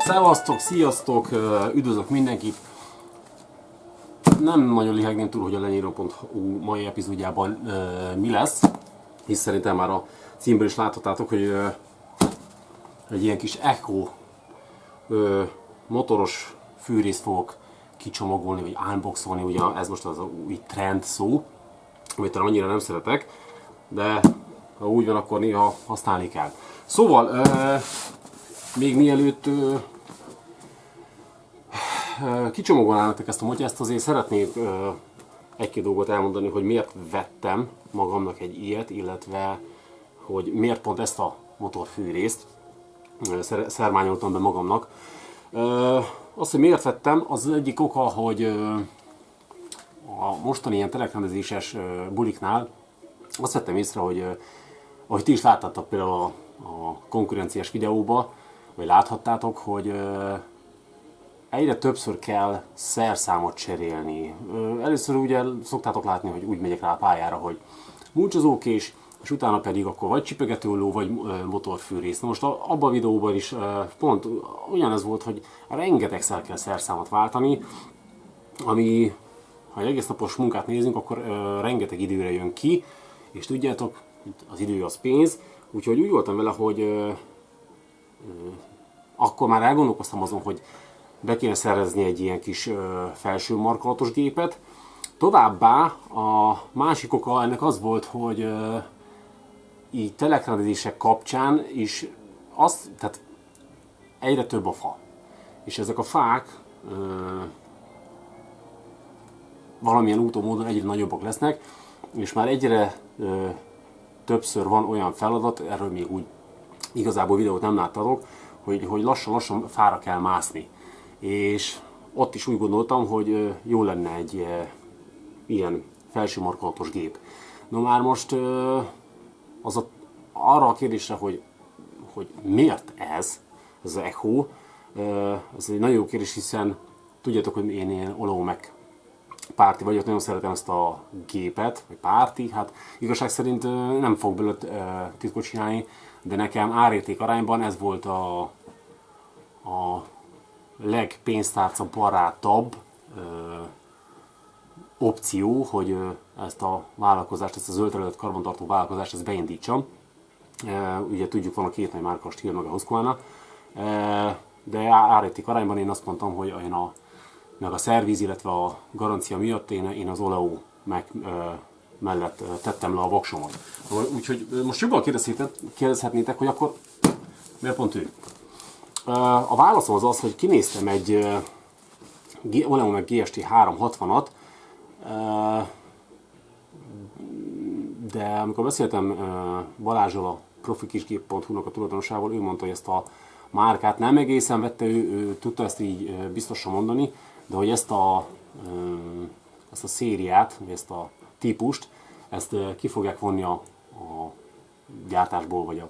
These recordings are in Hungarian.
Szevasztok, sziasztok, üdvözlök mindenkit! Nem nagyon lihegném túl, hogy a lenyíró.hu mai epizódjában mi lesz, hisz szerintem már a címből is láthattátok, hogy egy ilyen kis Echo motoros fűrészt fogok kicsomagolni, vagy unboxolni, ugye ez most az új trend szó, amit annyira nem szeretek, de ha úgy van, akkor néha használni kell. Szóval, még mielőtt kicsomagolnátok ezt a motyást, azért szeretnék egy-két dolgot elmondani, hogy miért vettem magamnak egy ilyet, illetve hogy miért pont ezt a motorfűrészt szermányoltam be magamnak. Azt, hogy miért vettem, az egyik oka, hogy a mostani ilyen telekrendezéses buliknál azt vettem észre, hogy ahogy ti is láttátok például a konkurenciás videóba, vagy láthattátok, hogy egyre többször kell szerszámot cserélni. Először ugye szoktátok látni, hogy úgy megyek rá a pályára, hogy mulcsozókés, és utána pedig akkor vagy csipegetőolló, vagy motorfűrész. Na most abban a videóban is pont ugyanez volt, hogy rengetegszer kell szerszámot váltani, ami, ha egy egész napos munkát nézünk, akkor rengeteg időre jön ki, és tudjátok, az idő az pénz, úgyhogy úgy voltam vele, hogy akkor már elgondolkoztam azon, hogy be kéne szerezni egy ilyen kis felső markolatos gépet. Továbbá a másik oka ennek az volt, hogy így telekrendezések kapcsán is tehát egyre több a fa. És ezek a fák valamilyen úton, módon egyre nagyobbak lesznek, és már egyre többször van olyan feladat, erről még úgy igazából videót nem láttatok, hogy lassan-lassan fára kell mászni. És ott is úgy gondoltam, hogy jó lenne egy ilyen felső markolatos gép. Na már most arra a kérdésre, hogy miért ez az Echo, ez egy nagyon jó kérdés, hiszen tudjátok, hogy én ilyen Olaomek párti vagyok, nagyon szeretem ezt a gépet, vagy párti, hát igazság szerint nem fog belőle titkot csinálni, de nekem árérték arányban ez volt a legpénztárca barátabb opció, hogy ezt a vállalkozást, ezt a zöld terület karbantartó vállalkozást, ezt beindítsam. Ugye tudjuk, van a két nagy márka, a Stihl meg a Husqvarna, de árérték arányban én azt mondtam, hogy én meg a szerviz, illetve a garancia miatt én az Oleo mellett tettem le a voksomat. Úgyhogy most jobban kérdezhetnétek, hogy akkor miért pont ő? A válaszom az, hogy kinéztem egy Olaomek GST 360-at, de amikor beszéltem Balázsral, a profikisgép.hu-nak a tulajdonosával, ő mondta, hogy ezt a márkát nem egészen vette, ő tudta ezt így biztosan mondani, de hogy ezt a szériát, ezt a típust, ezt ki fogják vonni a gyártásból, vagy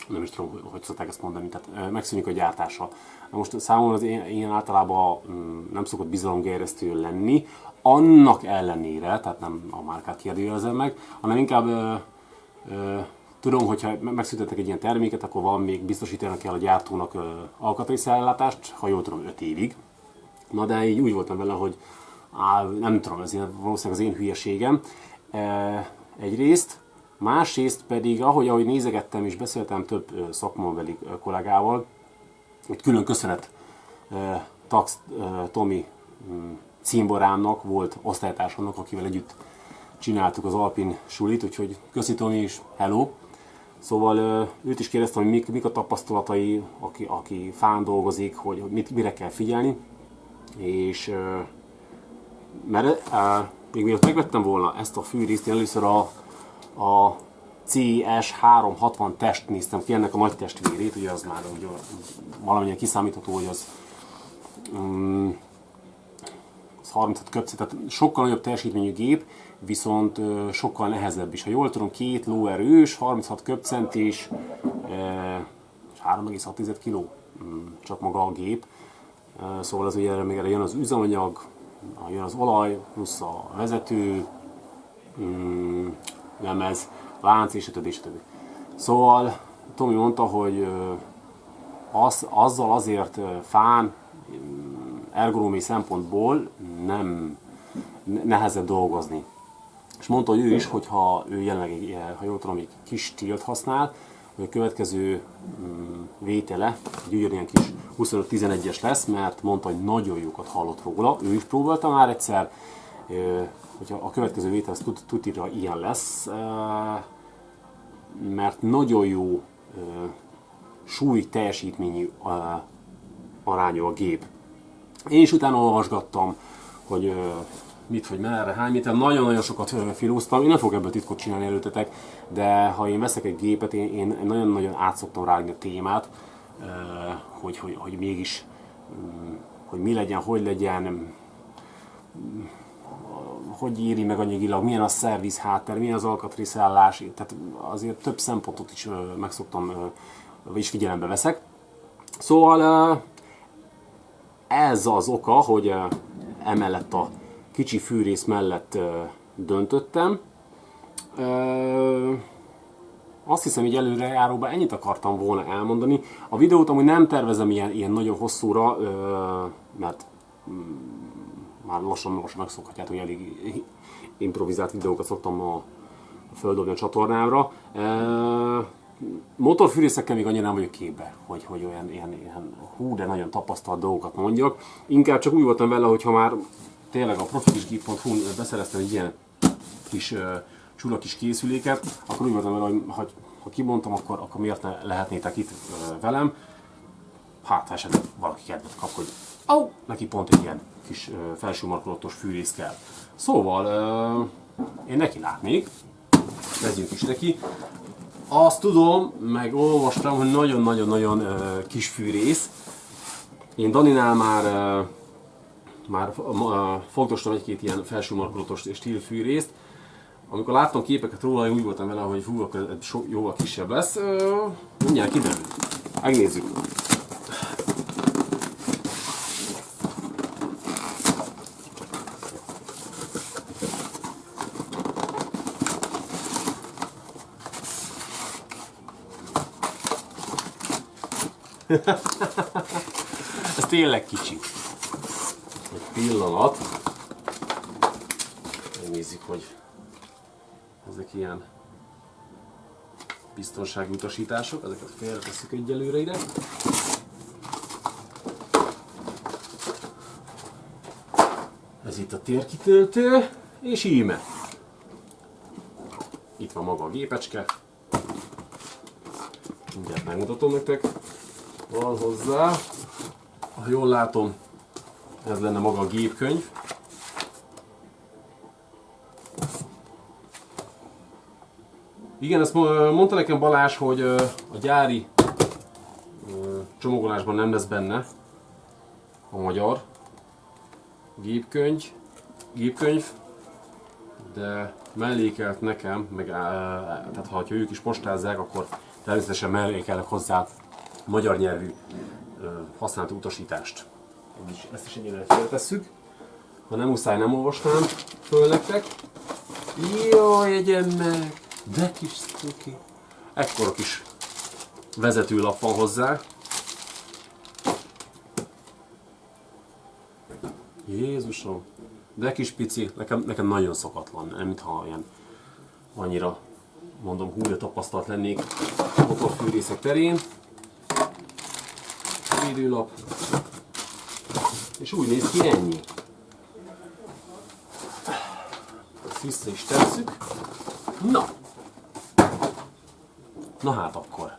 nem is tudom, hogy szokták ezt mondani, tehát megszűnik a gyártása. Na most számomra az ilyen általában nem szokott bizalomgerjesztő lenni, annak ellenére, tehát nem a márkát kérdőjelezem meg, hanem inkább tudom, hogyha megszüntetnek egy ilyen terméket, akkor van még biztosítanak kell a gyártónak alkatrészellátást, ha jól tudom, 5 évig. Na de így úgy voltam vele, hogy nem tudom, ez valószínűleg az én hülyeségem egyrészt, másrészt pedig, ahogy nézegettem és beszéltem több szakmabeli kollégával, egy külön köszönet Tax Tomi címborámnak, volt osztálytársamnak, akivel együtt csináltuk az Alpin sulit, úgyhogy köszi Tomi is, hello! Szóval őt is kérdeztem, hogy mik a tapasztalatai, aki fán dolgozik, hogy mire kell figyelni, és mert még mielőtt megvettem volna ezt a fűrészt, én először a CES 360 test néztem ki, ennek a nagy testvérét, ugye az már ugye, valamennyire kiszámítható, hogy az 36 köpce, tehát sokkal nagyobb teljesítményű gép, viszont sokkal nehezebb is. Ha jól tudom, 2 lóerős, 36 köpcentis, 3,6 kg csak maga a gép. Szóval az ugye még erre jön az üzemanyag, jön az olaj, plusz a vezető, lemez, lánc és a többi. Szóval Tomi mondta, hogy azzal azért fán, ergonómiai szempontból nehezebb dolgozni. És mondta, hogy ő is, hogyha ő jelenleg, ha jól tudom, egy kis stílt használ, hogy a következő vétele egy ugyanilyen kis 25-11-es lesz, mert mondta, hogy nagyon jókat hallott róla. Ő is próbálta már egyszer, hogyha a következő vétel az tutira ilyen lesz, mert nagyon jó súly teljesítményű arányú a gép. Én is utána olvasgattam, hogy mit, hogy merre, hány méter, nagyon-nagyon sokat filóztam, én nem fogok ebből titkot csinálni előtetek, de ha én veszek egy gépet, én nagyon-nagyon át szoktam rágni a témát, hogy mégis, hogy mi legyen, hogy legyen, hogy éri meg anyagilag, milyen a szerviz háttér, milyen az alkatrészellás, tehát azért több szempontot is megszoktam, vagyis figyelembe veszek. Szóval ez az oka, hogy emellett a kicsi fűrész mellett döntöttem. Azt hiszem, hogy előrejáróban ennyit akartam volna elmondani. A videót amúgy nem tervezem ilyen nagyon hosszúra, mert már lassan megszokhatjátok, hogy elég improvizált videókat szoktam földobni a csatornámra. Motorfűrészekkel még annyira nem vagyok képbe, hogy ilyen hú, de nagyon tapasztalt dolgokat mondjak. Inkább csak úgy voltam vele, hogyha már tényleg a profikisgép.hu-n beszereztem egy ilyen kis csula kis készüléket, akkor úgy voltam vele, hogy ha kimondtam, akkor miért ne lehetnétek itt velem. Hát, ha esetleg valaki kedvet kap, hogy neki pont egy ilyen kis felső markolottos fűrész kell. Szóval én neki látnék, kezdjünk is neki. Azt tudom, meg olvastam, hogy nagyon-nagyon-nagyon kis fűrész. Én Daninál már fogdostam egy-két ilyen felső markolatos stílfűrészt. Amikor láttam képeket róla, én úgy voltam vele, hogy hú, akkor ez jóval kisebb lesz. Mindjárt kiderül. Megnézzük. Ez tényleg kicsi. Egy pillanat. Megnézzük, hogy ezek ilyen biztonsági utasítások. Ezeket félretesszük egyelőre ide. Ez itt a térkitöltő, és íme. Itt van maga a gépecske. Mindjárt megmutatom nektek. Van hozzá, ha jól látom, ez lenne maga a gépkönyv. Igen, ezt mondta nekem Balázs, hogy a gyári csomagolásban nem lesz benne a magyar gépkönyv, de mellékelt nekem, tehát ha ők is postázzák, akkor természetesen mellékelnek hozzá magyar nyelvű használati utasítást. Ezt is ennyire félretesszük. Ha nem muszáj, nem olvasnám föl nektek. Jaj, egyen meg! De kis cuki! Ekkora kis vezetőlap van hozzá. Jézusom! De kis pici, nekem nagyon szokatlan, nem mintha ilyen annyira, mondom, hú, de tapasztalt lennék motorfűrészek terén. Védőlap. És úgy néz ki, ennyi. Ezt vissza is tesszük. Na hát akkor.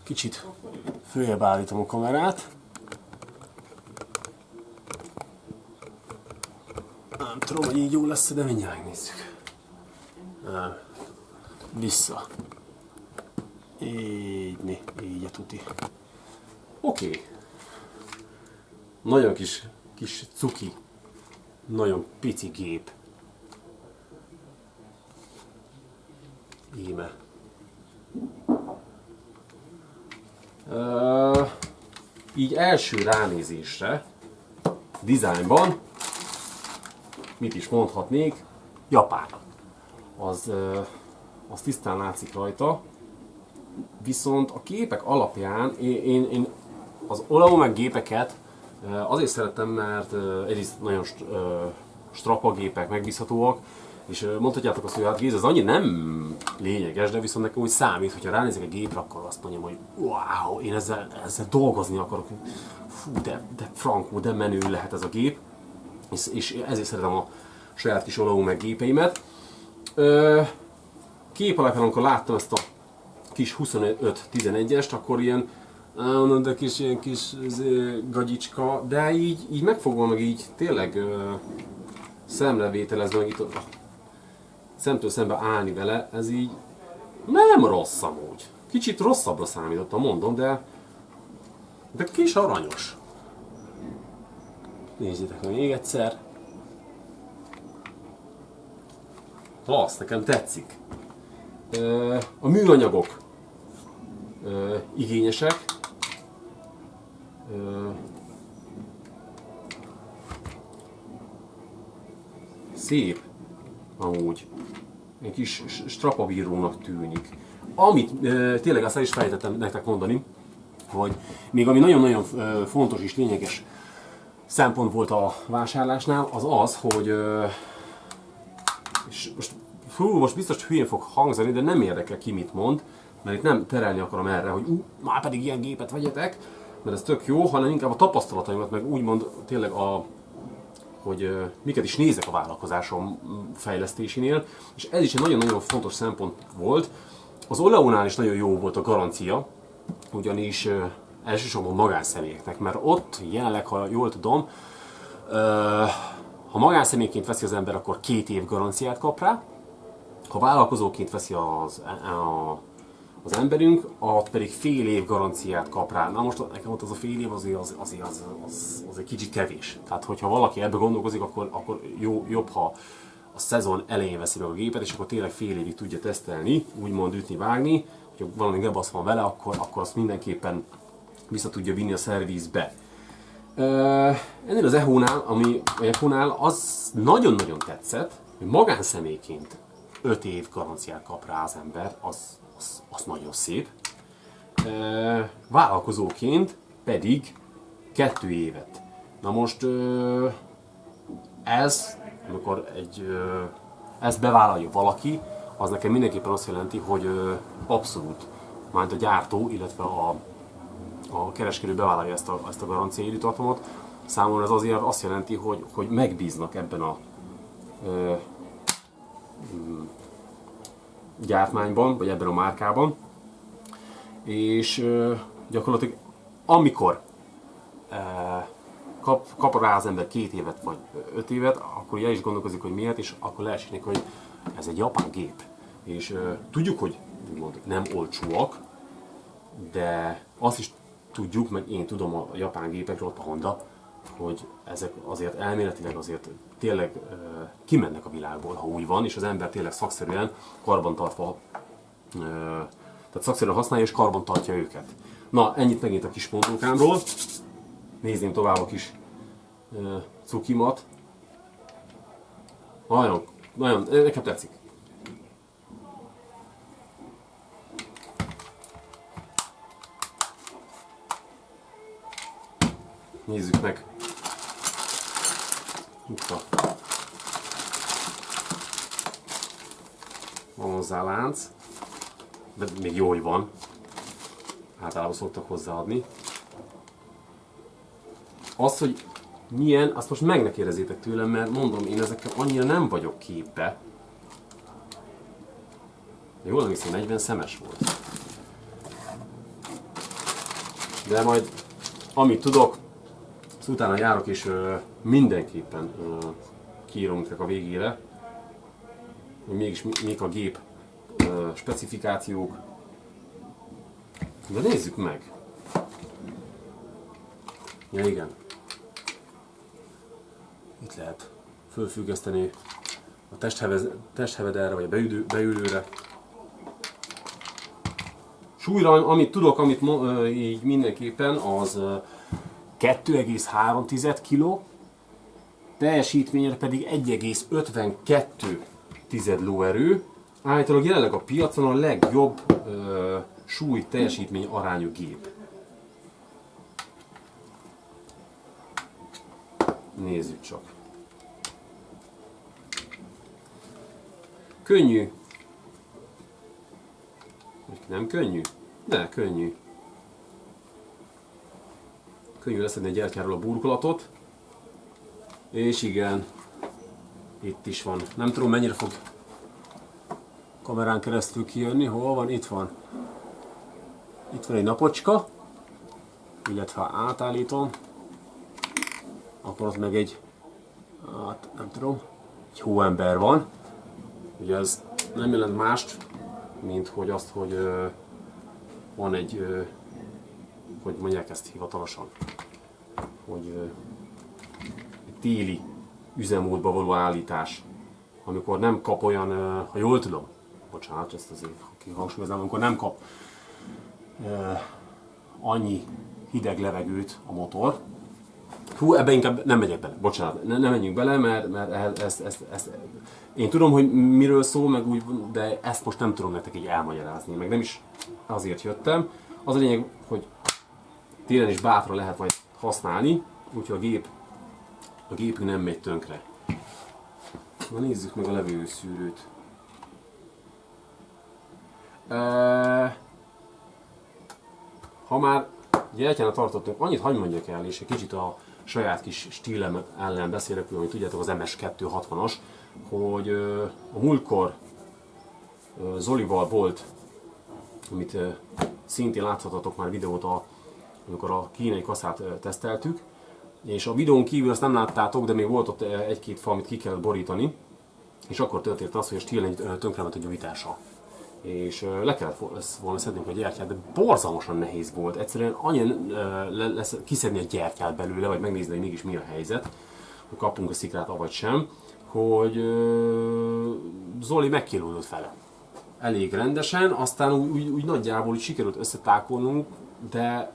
Kicsit följebb állítom a kamerát. Nem tudom, hogy így jó lesz, de mindjárt megnézzük. Vissza. Így a tuti. Oké. Nagyon kis cuki. Nagyon pici gép. Íme. Így első ránézésre, dizájnban, mit is mondhatnék, japán. Az tisztán látszik rajta, Viszont a képek alapján én az Olaomek gépeket azért szerettem, mert egyrészt nagyon strapa gépek, megbízhatóak, és mondhatjátok azt, hogy hát Géza, ez annyi nem lényeges, de viszont nekem úgy számít, hogyha ránézek a gépre, akkor azt mondjam, hogy wow, én ezzel dolgozni akarok. Fú, de frankó, de menő lehet ez a gép. És ezért szeretem a saját kis Olaomek gépeimet. Kép alapján, amikor láttam ezt a kis 25-11-est, akkor ilyen de ilyen kis gagyicska, de így megfogva, meg így tényleg szemrevételezve, meg itt szemtől szembe állni vele, ez így nem rossz amúgy. Kicsit rosszabbra számítottam, mondom, de kis aranyos. Nézzétek meg még egyszer. Klassz, nekem tetszik. A műanyagok igényesek. Szép amúgy. Egy kis strapabírónak tűnik. Amit tényleg azt el is fejtettem nektek mondani, hogy még ami nagyon-nagyon fontos és lényeges szempont volt a vásárlásnál, az az, hogy és most biztos hülyén fog hangzani, de nem érdekel ki mit mond, mert itt nem terelni akarom erre, hogy már pedig ilyen gépet vegyetek, mert ez tök jó, hanem inkább a tapasztalataimat, meg úgymond tényleg hogy miket is nézek a vállalkozásom fejlesztésénél, és ez is egy nagyon-nagyon fontos szempont volt. Az Olaónál is nagyon jó volt a garancia, ugyanis elsősorban magánszemélyeknek, mert ott jelenleg, ha jól tudom, ha magánszemélyként veszi az ember, akkor 2 év garanciát kap rá, ha vállalkozóként veszi az emberünk, ott pedig fél év garanciát kap rá. Na most nekem ott az a fél év az egy kicsit kevés. Tehát hogyha valaki ebbe gondolkozik, akkor jobb, ha a szezon elején veszi meg a gépet, és akkor tényleg fél évig tudja tesztelni, úgymond ütni, vágni. Hogyha valami gebasz van vele, akkor azt mindenképpen vissza tudja vinni a szervizbe. Ennél az Echo-nál az nagyon-nagyon tetszett, hogy magánszemélyként 5 év garanciát kap rá az ember, az nagyon szép. Vállalkozóként pedig 2 évet. Na most amikor ezt bevállalja valaki, az nekem mindenképpen azt jelenti, hogy abszolút, majd a gyártó, illetve a kereskedő bevállalja ezt a garancia időtartamot. Számomra ez azért azt jelenti, hogy megbíznak ebben a gyártmányban, vagy ebben a márkában. És gyakorlatilag amikor kap rá az ember 2 évet vagy 5 évet, akkor el is gondolkozik, hogy miért, és akkor leesik neki, hogy ez egy japán gép. És tudjuk, hogy nem olcsóak, de azt is tudjuk, meg én tudom a japán gépekről, ott a Honda, hogy ezek azért elméletileg azért tényleg kimennek a világból, ha úgy van, és az ember tényleg szakszerűen karbantartva, tehát szakszerűen használja és karbantartja őket. Na, ennyit megint a kis pontókámról. Nézném tovább a kis cukimat. Nagyon, nekem tetszik. Nézzük meg. Itt van hozzá lánc, de még jó, hogy van. Általában szoktak hozzáadni. Az, hogy milyen, azt most meg ne kérdezzétek tőlem, mert mondom, én ezekkel annyira nem vagyok képbe. Jól hiszem, 40 szemes volt. De majd, amit tudok, azt utána járok, és mindenképpen kiírom nektek a végére, hogy mégis mik a gép specifikációk. De nézzük meg! Ja, igen. Itt lehet fölfüggeszteni a testhevederre, vagy a beülőre. Súlyra, amit tudok, így mindenképpen, az 2,3 kg, teljesítményre pedig 1,52 lóerő. Állítólag jelenleg a piacon a legjobb súly-teljesítmény arányú gép. Nézzük csak. Könnyű. Nem könnyű? De könnyű. Könnyű leszedni a gyertyáról a burkolatot. És igen, itt is van. Nem tudom mennyire fog kamerán keresztül kijönni. Hol van? Itt van. Itt van egy napocska. Illetve ha átállítom, akkor ott meg egy, hát nem tudom, egy hóember van. Ugye ez nem jelent mást, mint hogy azt, hogy van egy, hogy mondják ezt hivatalosan, hogy egy téli üzemmódba való állítás, amikor nem kap olyan, ha jól tudom, bocsánat, ezt azért kihangsúlyoznám, amikor nem kap annyi hideg levegőt a motor. Hú, ebbe inkább nem megyek bele, bocsánat, nem menjünk bele, mert ezt én tudom, hogy miről szól, meg úgy, de ezt most nem tudom nektek így elmagyarázni, meg nem is azért jöttem. Az a lényeg, hogy télen is bátran lehet majd használni, úgyhogy a gépünk nem megy tönkre. Na nézzük meg a levegőszűrőt. Ha már gyertyánál tartottunk, annyit hadd mondjak el, és egy kicsit a saját kis stílem ellen beszélek, amit tudjátok, az MS260-as, hogy a múltkor Zolival volt, amit szintén láthatatok már videót, amikor a kínai kaszát teszteltük, és a videón kívül azt nem láttátok, de még volt ott egy-két fa, amit ki kellett borítani, és akkor történt az, hogy a stíl tönkrement a gyújtása. És le kellett volna szednünk a gyertyát, de borzalmasan nehéz volt. Egyszerűen annyian kiszedni a gyertyát belőle, vagy megnézni, hogy mégis mi a helyzet, hogy kapunk a szikrát, avagy sem, hogy Zoli megkínlódott vele. Elég rendesen, aztán úgy nagyjából úgy sikerült összetákolnunk, de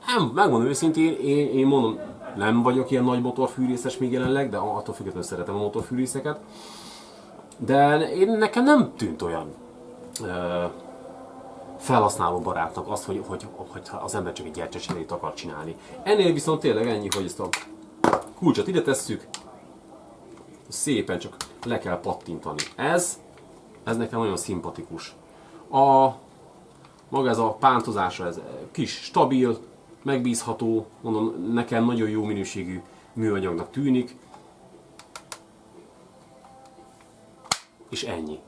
nem, megmondom őszintén, én mondom, nem vagyok ilyen nagy motorfűrészes még jelenleg, de attól függetlenül szeretem a motorfűrészeket. De nekem nem tűnt olyan felhasználó barátnak az, hogy az ember csak egy gyertyacserét akar csinálni. Ennél viszont tényleg ennyi, hogy ezt a kulcsot ide tesszük, szépen csak le kell pattintani. Ez nekem nagyon szimpatikus. Maga ez a pántozása, ez kis, stabil, megbízható, mondom, nekem nagyon jó minőségű műanyagnak tűnik. És ennyi.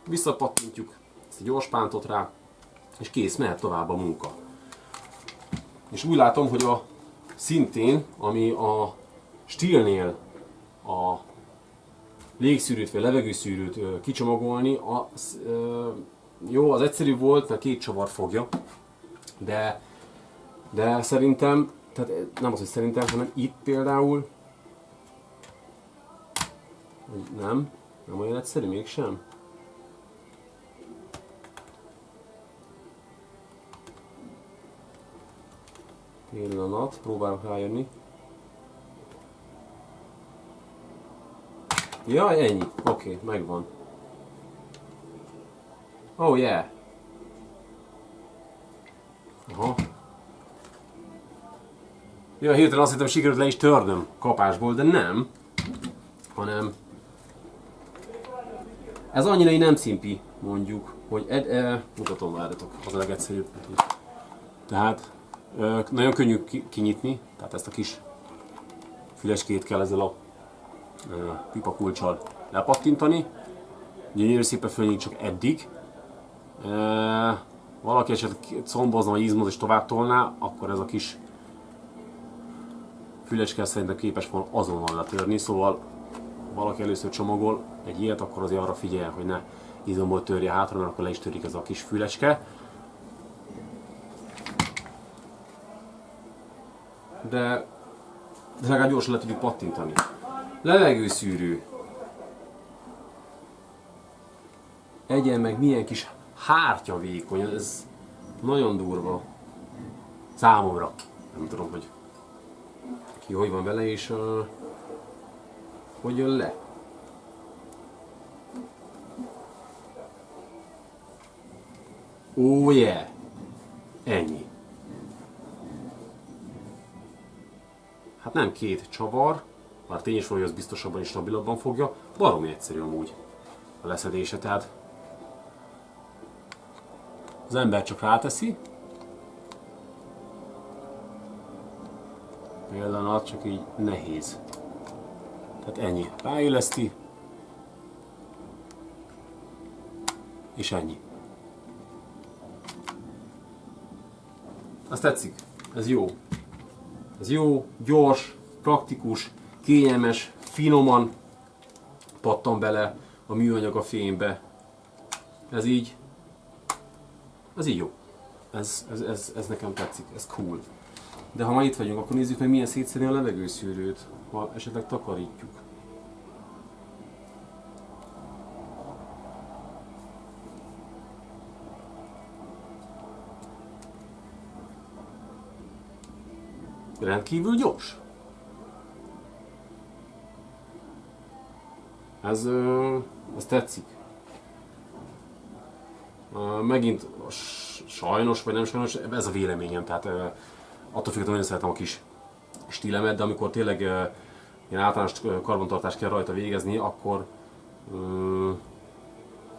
Visszapattintjuk ezt a gyors pántot rá, és kész, mehet tovább a munka. És úgy látom, hogy szintén, ami a stílnél a légszűrőt vagy levegőszűrőt kicsomagolni, jó, az egyszerű volt, mert 2 csavar fogja, de szerintem, tehát nem az, hogy szerintem, hanem itt például, nem olyan egyszerű mégsem. Pillanat, próbálok rájönni. Jaj, ennyi. Oké, megvan. Oh yeah. Aha. Ja, hirtelen azt hittem, sikerült le is törnöm kapásból, de nem. Hanem ez annyira így nem szimpi, mondjuk, hogy mutatom várjatok, az a legegyszerűbb. Tehát nagyon könnyű kinyitni, tehát ezt a kis füleskét kell ezzel a pipakulccsal lepattintani. Gyönyörű szépen fölnyit csak eddig. Valaki esetleg combozna vagy izmoz és tovább tolná, akkor ez a kis fülecske szerintem képes volna azonnal letörni, szóval valaki először csomagol egy ilyet, akkor azért arra figyeljen, hogy ne izomból törje hátra, mert akkor le is törik ez a kis fülecske. De legalább gyorsan le tudjuk pattintani. Levegőszűrő. Egyen meg milyen kis hártya vékony, ez nagyon durva. Számomra. Nem tudom, hogy ki hogy van vele, és hogy jön le. Oh yeah! Ennyi. Hát nem két csavar, már tény is van, hogy az biztosabban és stabilabban fogja, baromi egyszerű amúgy a leszedése, tehát az ember csak ráteszi, pillanat, csak így nehéz. Tehát ennyi. Ráéleszti, és ennyi. Azt tetszik? Ez jó. Ez jó, gyors, praktikus, kényelmes, finoman pattan bele a műanyag a fénybe. Ez így jó. Ez nekem tetszik, ez cool. De ha már itt vagyunk, akkor nézzük meg, milyen szétszedni a levegőszűrőt, ha esetleg takarítjuk. Rendkívül gyors. Ez tetszik. Megint sajnos, vagy nem sajnos, ez a véleményem, tehát attól függetlenül nagyon szeretem a kis stílemet, de amikor tényleg ilyen általános karbantartást kell rajta végezni, akkor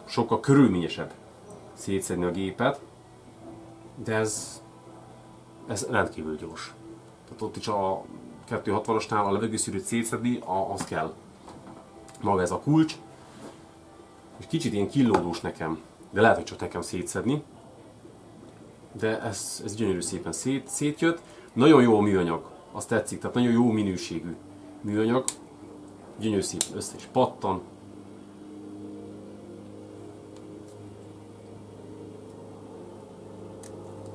sokkal körülményesebb szétszedni a gépet, de ez rendkívül gyors. Tehát ott is a 260-asnál a levegőszűrőt szétszedni, az kell. Maga ez a kulcs, és kicsit ilyen killódós nekem, de lehet, hogy csak nekem szétszedni. De ez gyönyörű szépen szétjött. Nagyon jó a műanyag, azt tetszik, tehát nagyon jó minőségű műanyag. Gyönyörű szépen össze is pattan.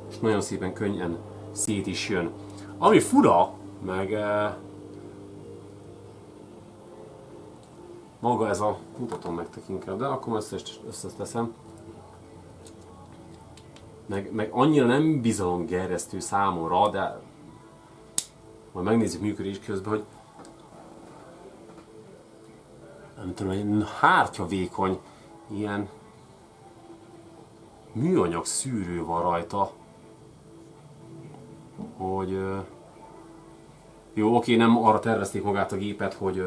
És nagyon szépen könnyen szét is jön. Ami fura, meg maga ez a, mutatom nektek inkább, de akkor összeteszem. Meg annyira nem bizalomgerjesztő számomra, de majd megnézzük működés közben, hogy nem tudom, egy hártya vékony ilyen műanyag szűrő van rajta, hogy jó, oké, nem arra tervezték magát a gépet, hogy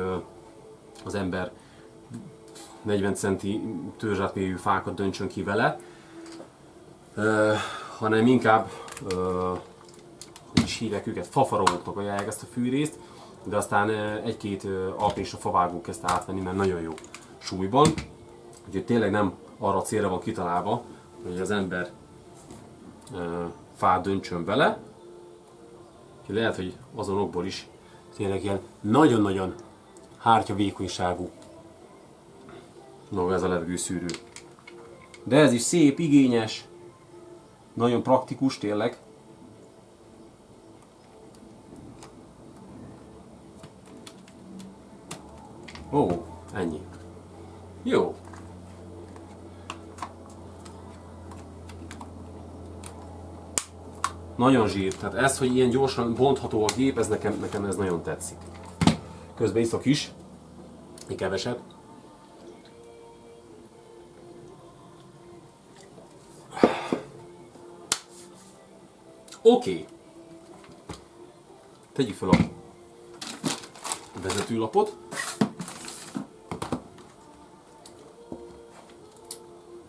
az ember 40 centi törzsátmélyű fákat döntsön ki vele, hanem inkább, hogy is hívják őket, fafaragóknak ajánlják ezt a fűrészt, de aztán egy-két alpinista favágó kezdte átvenni, mert nagyon jó súlyban. Úgyhogy tényleg nem arra a célra van kitalálva, hogy az ember fát döntsön vele. Úgyhogy lehet, hogy azonokból is tényleg ilyen nagyon-nagyon hártya vékonyságú maga ez a levegőszűrő. De ez is szép, igényes, nagyon praktikus tényleg. Ó, ennyi. Jó. Nagyon zsír, tehát ez, hogy ilyen gyorsan bontható a gép, ez nekem ez nagyon tetszik. Közben iszok is, egy keveset. Oké. Tegyük fel a vezetőlapot.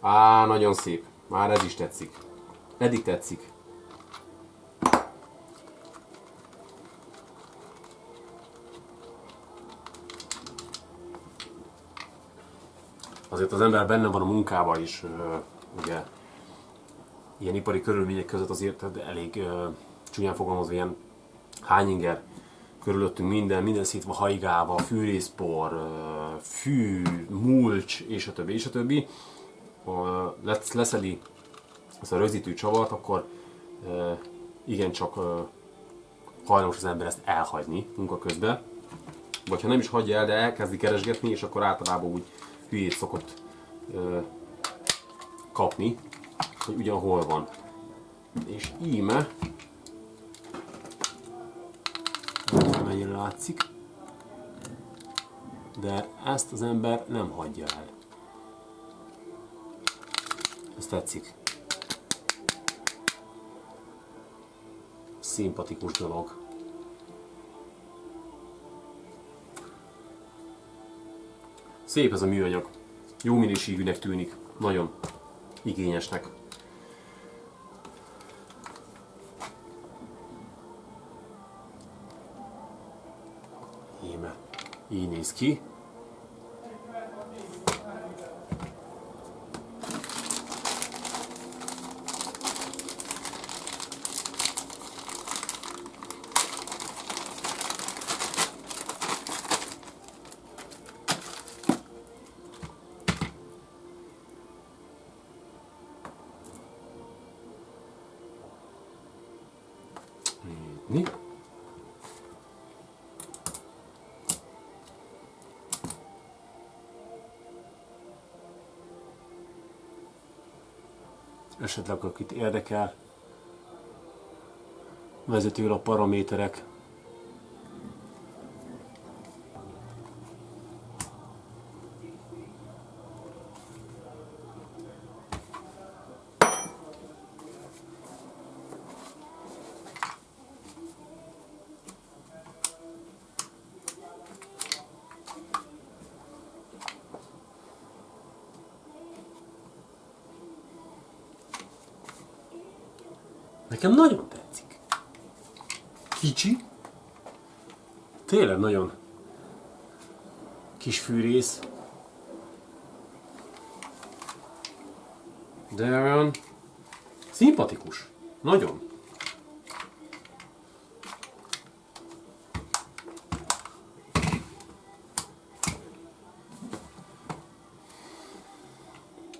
Á, nagyon szép. Már ez is tetszik. Eddig tetszik. Azért az ember benne van a munkában is, ugye, ilyen ipari körülmények között azért elég csúnyán fogalmazva ilyen hányinger körülöttünk minden szét van hajgálva, fűrészpor, fű, mulcs, és a többi, és a többi. Leszeli ezt a rögzítő csavart, akkor igencsak hajlamos az ember ezt elhagyni munka közben. Vagy ha nem is hagyja el, de elkezdi keresgetni, és akkor általában úgy hülyét szokott kapni, hogy ugyan hol van. És íme, mennyire látszik, de ezt az ember nem hagyja el. Ez tetszik. szimpatikus dolog. Szép ez a műanyag. Jó minőségűnek tűnik. Nagyon igényesnek. Íme. Így néz ki. Nyitni. Esetleg akit érdekel, vezetőlap paraméterek. Nekem nagyon tetszik. Kicsi. Tényleg nagyon kis fűrész. De olyan szimpatikus. Nagyon.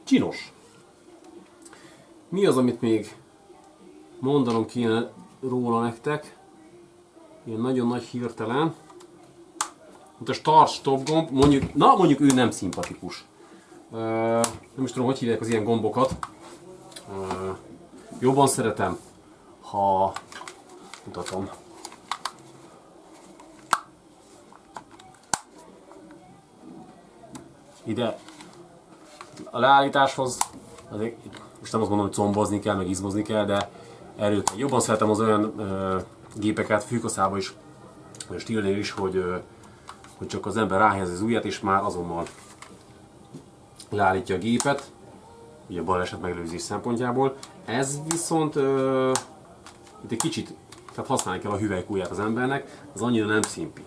Csinos. Mi az, amit még mondanom kéne róla nektek? Ilyen nagyon nagy hirtelen. Itt a start-stop gomb, mondjuk ő nem szimpatikus. Nem is tudom, hogy hívják az ilyen gombokat. Jobban szeretem, ha mutatom. Ide a leállításhoz, azért, most nem azt mondom, hogy combozni kell, meg izmozni kell, de erről kell. Jobban szeretem az olyan gépeket, fűkaszában is, vagy a stílnél is, hogy csak az ember ráhelyezi az ujját, és már azonnal leállítja a gépet, ugye a baleset megelőzés szempontjából. Ez viszont itt egy kicsit, tehát használni kell a hüvelykújját az embernek, az annyira nem szimpi.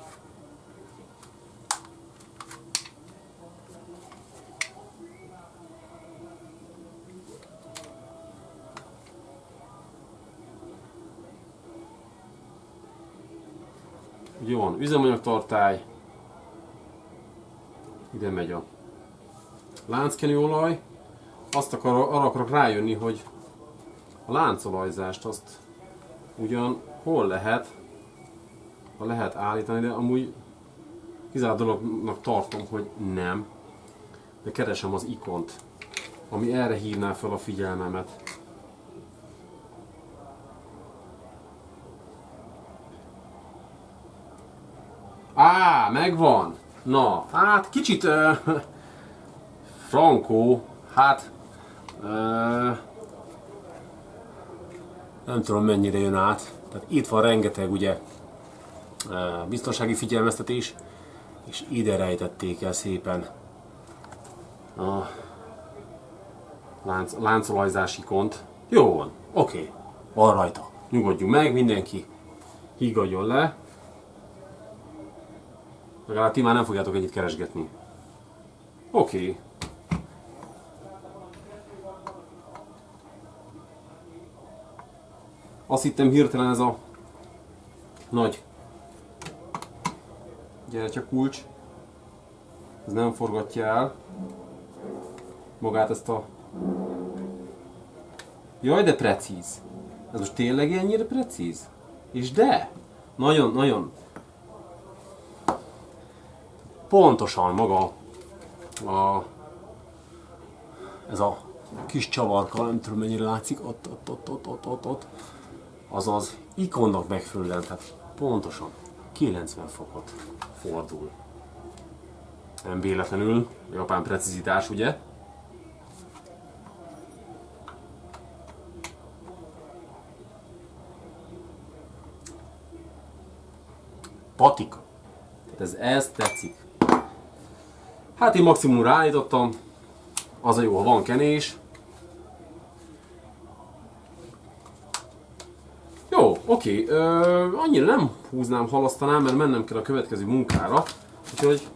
Ugye van üzemanyagtartály, ide megy a lánckenőolaj. Arra akarok rájönni, hogy a láncolajzást azt ugyan hol lehet, ha lehet állítani, de amúgy kizárt dolognak tartom, hogy nem. De keresem az ikont, ami erre hívná fel a figyelmemet. Megvan! Na, hát kicsit frankó, hát nem tudom mennyire jön át. Tehát itt van rengeteg ugye biztonsági figyelmeztetés, és ide rejtették el szépen a láncolajzási ikont. Jó van, oké, van rajta. Nyugodjunk meg, mindenki higgadjon le. Legalább ti már nem fogjátok ennyit keresgetni. Oké. Azt hittem hirtelen ez a nagy gyertyakulcs, ez nem forgatja el magát ezt a... Jaj, de precíz! Ez most tényleg ennyire precíz? És de! Nagyon pontosan maga ez a kis csavarka, nem tudom mennyire látszik, ott, azaz ikonnak megfelelően, tehát pontosan 90 fokot fordul. Nem véletlenül, japán precizitás, ugye? patika. Tehát ez tetszik. Hát én maximum ráállítottam. Az a jó, ha van kenés. Jó, oké. Annyira nem húznám, halasztanám, mert mennem kell a következő munkára. Úgyhogy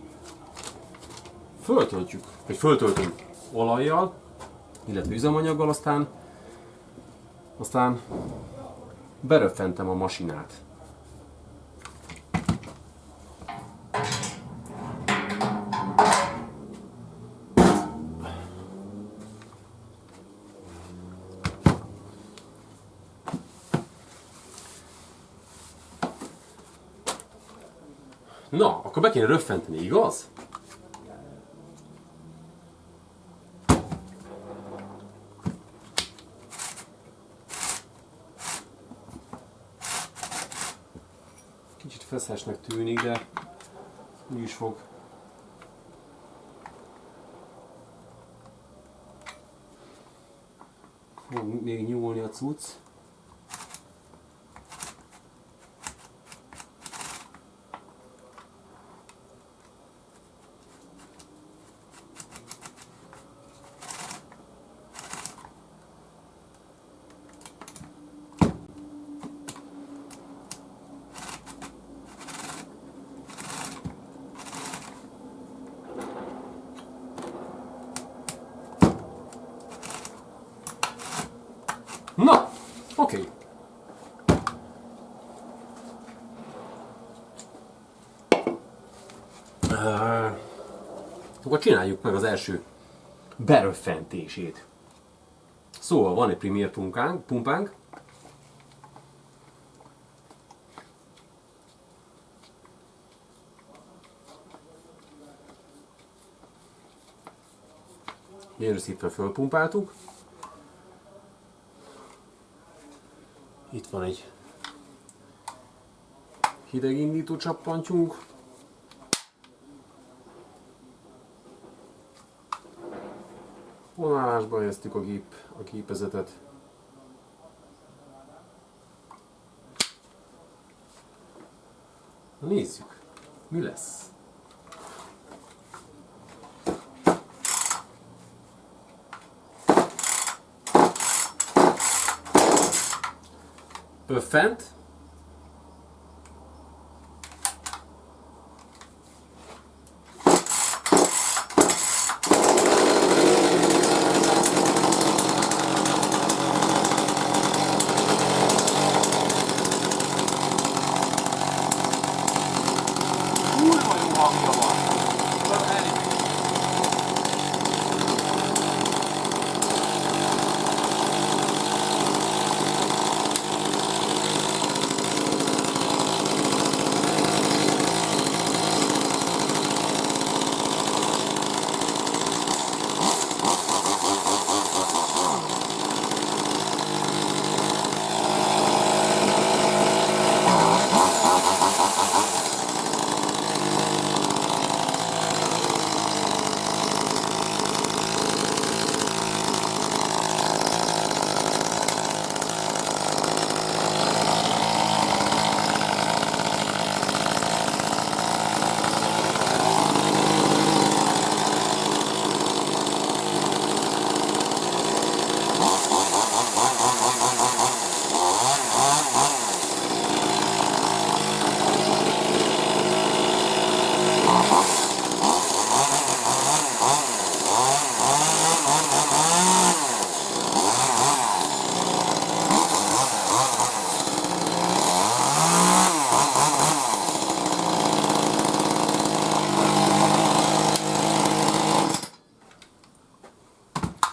föltöltjük, vagy föltöltünk olajjal, illetve üzemanyaggal, aztán beröffentem a masinát. Na, akkor be kéne röffenteni, igaz? Kicsit feszesnek tűnik, de úgy is fog. Fog még nyúlni a cucc. Na, oké. Akkor csináljuk meg az első beröffentését. Szóval van egy Premier pumpánk. Gyönyörű szépen fölpumpáltuk. Itt van egy hidegindító csappantyunk. Vonalásba helyeztük a gépezetet. Na nézzük, mi lesz. Pöffent. Kurva jó hangja van.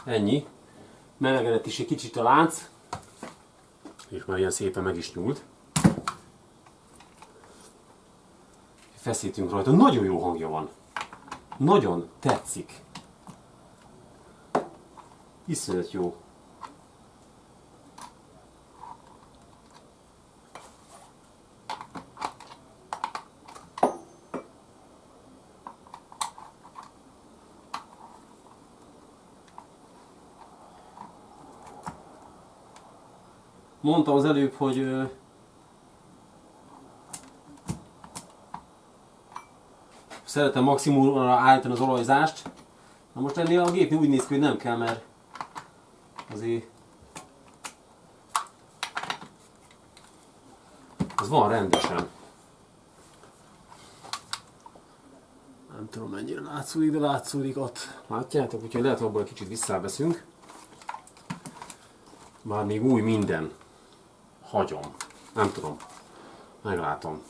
Ennyi. Melegedett is egy kicsit a lánc, és már ilyen szépen meg is nyúlt. Feszítünk rajta. Nagyon jó hangja van. Nagyon tetszik. Iszonyat jó. Mondtam az előbb, hogy szeretem maximumra állítani az olajzást. Na most ennél a gépnél úgy néz ki, hogy nem kell, mert azért az van rendesen. Nem tudom mennyire látszódik, de látszódik ott. Látjátok, úgyhogy lehet abból egy kicsit visszaveszünk. Már még új minden. Hagyom. Nem tudom. Meglátom.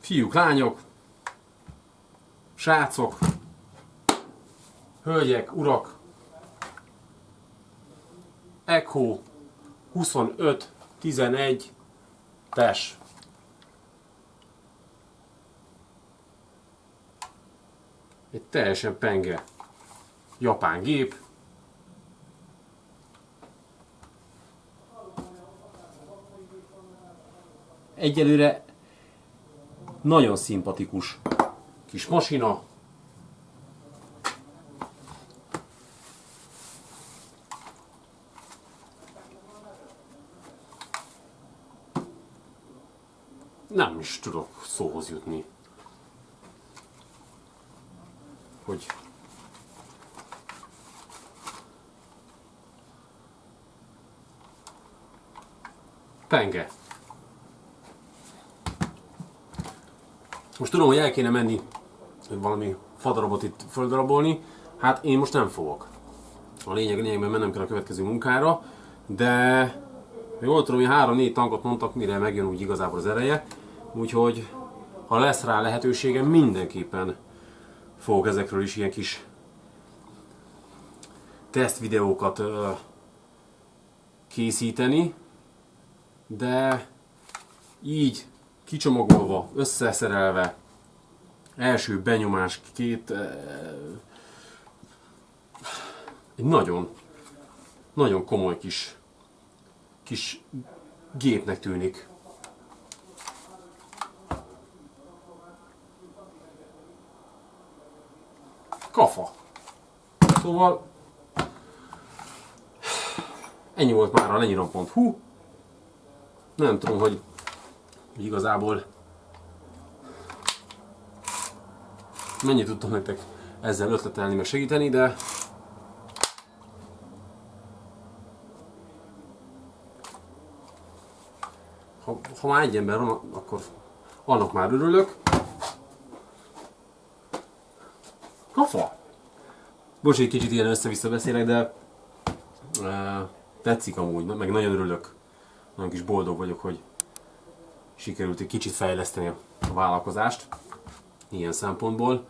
Fiúk, lányok, srácok, hölgyek, urak, Echo 2511 TES. Egy teljesen penge japán gép. Egyelőre nagyon szimpatikus kis masina. Nem is tudok szóhoz jutni, hogy penge. Most tudom, hogy el kéne menni, hogy valami fadarabot itt földarabolni. Hát én most nem fogok. A lényegben mennem kell a következő munkára, de jól tudom, hogy 3-4 tankot mondtak, mire megjön úgy igazából az ereje. Úgyhogy ha lesz rá lehetőségem, mindenképpen fogok ezekről is ilyen kis tesztvideókat készíteni, de így kicsomagolva, összeszerelve, első benyomás, egy nagyon komoly kis gépnek tűnik. Kafa. Szóval ennyi volt már a lenyirom.hu. Nem tudom, hogy igazából mennyit tudtam nektek ezzel ötletelni, meg segíteni, de ha már egy ember van, akkor annak már örülök. Kafa! Bocs, egy kicsit ilyen össze-vissza beszélek, de tetszik amúgy, meg nagyon örülök. Nagyon kis boldog vagyok, hogy sikerült egy kicsit fejleszteni a vállalkozást ilyen szempontból.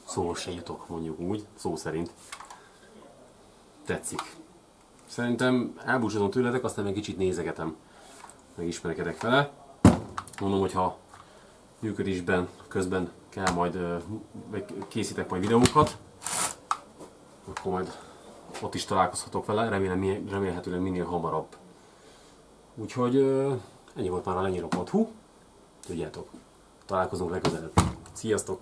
Szóval se jutok, mondjuk úgy, szó szerint. Tetszik. Szerintem elbúcsúzom tőletek, aztán egy kicsit nézegetem, meg ismerkedek vele. Mondom, hogy ha működésben közben kell majd, készítek majd videókat, akkor majd ott is találkozhatok vele, remélhetőleg minél hamarabb. Úgyhogy ennyi volt már a lenyirom.hu. Tudjátok, találkozunk legközelebb. Sziasztok!